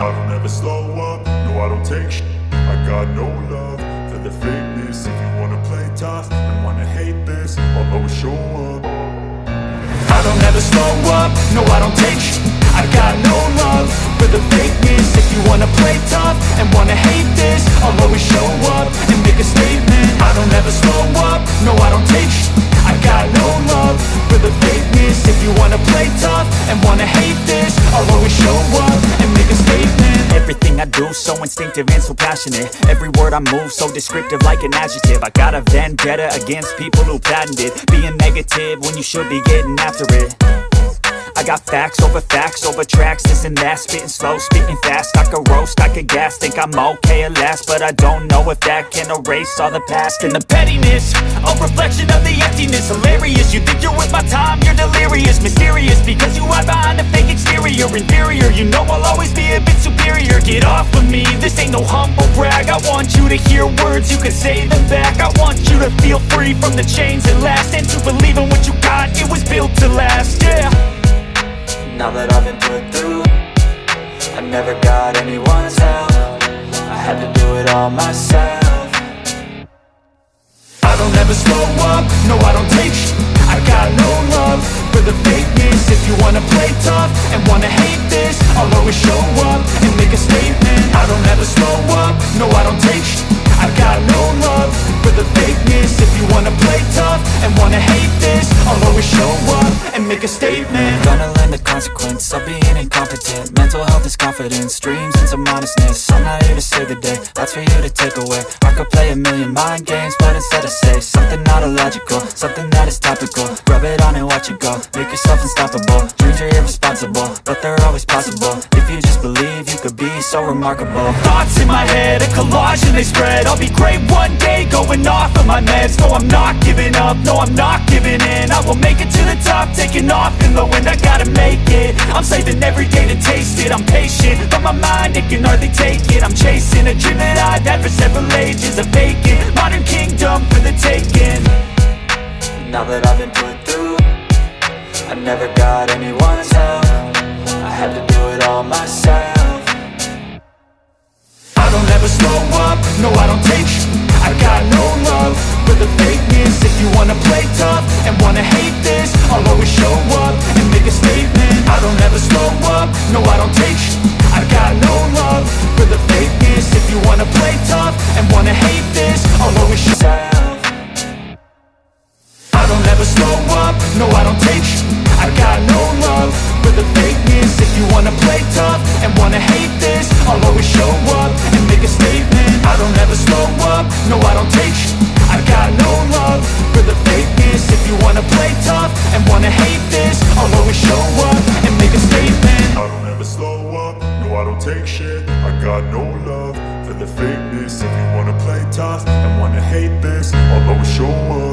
I don't ever slow up, no I don't take shit. I got no love for the fakeness. If you wanna play tough and wanna hate this, I'll always show up. I don't ever slow up, no I don't take shit. I got no love for the fakeness. If you wanna play tough and wanna hate this, I'll always show up and make a statement. I don't ever slow up, no I don't take shit. I got no love for the fakeness. If you wanna play tough and wanna hate this, I'll always show up and make a statement. Everything I do so instinctive and so passionate. Every word I move so descriptive like an adjective. I got a vendetta against people who patented being negative when you should be getting after it. I got facts over tracks, this and that. Spitting slow, spitting fast, I could roast, I could gas. Think I'm okay at last, but I don't know if that can erase all the past. And the pettiness, a reflection of the emptiness. Hilarious, you think you're with my time, you're delirious. Mysterious, because you hide behind a fake exterior. Inferior, you know I'll always be a bit superior. Get off of me, this ain't no humble brag. I want you to hear words, you can say them back. I want you to feel free from the chains that last, and to believe in what you got, it was built to last, yeah. Now that I've been put through, I never got anyone's help. I had to do it all myself. I don't ever slow up, no I don't take shit. I got no love for the fakeness. If you wanna play tough and wanna hate this, I'll always show up and make a statement. I don't ever slow up, no I don't take shit. I got no love for the fakeness. If you wanna play tough and wanna hate this, I'll always show up and make a statement. Gonna learn the consequence of being incompetent. Mental health is confidence, dreams and some honestness. I'm not here to save the day, that's for you to take away. I could play a million mind games, but instead I say something not illogical, something that is topical. Rub it on and watch it go, make yourself unstoppable. Dreams are irresponsible, but they're always possible. If you just believe, you could be so remarkable. Thoughts in my head, a collage and they spread. I'll be great one day, going off of my meds. No, I'm not giving up, no, I'm not giving in. I will make it to the top, taking off in the wind. I gotta make it, I'm saving every day to taste it. I'm patient, but my mind, it can hardly take it. I'm chasing a dream that I've had for several ages. A vacant, modern kingdom for the taking. Now that I've been put through, I never got anyone's help. I had to do it all myself. I don't ever slow up, no I don't take shit. I got no love for the fakeness. If you wanna play tough and wanna hate this, I'll always show up and make a statement. I don't ever slow up, no I don't take shit. I got no love for the fakeness. If you wanna play tough and wanna hate this, I'll always show up. I don't ever slow up, no I don't take shit. I got no love for the fakeness. If you wanna play tough and wanna hate this, I'll always show up and make a statement. I don't ever slow up, no I don't take shit. I got no love for the fakeness. If you wanna play tough and wanna hate this, I'll always show up and make a statement. I don't ever slow up, no I don't take shit. I got no love for the fakeness. If you wanna play tough and wanna hate this, I'll always show up.